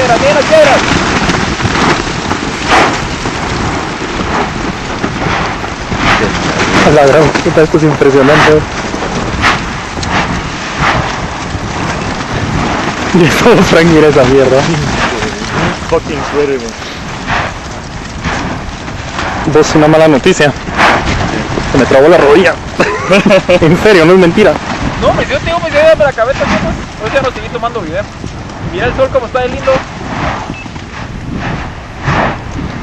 piedras, miren las piedras. La gran puta, esto es impresionante. Y todo Frank mira esa mierda. Fucking incredible. Vos, una mala noticia. Se me trabó la rodilla. En serio, no es mentira. No, yo tengo mis ideas para la cabeza, chicos. Hoy ya no seguí tomando video. Mira el sol como está de lindo.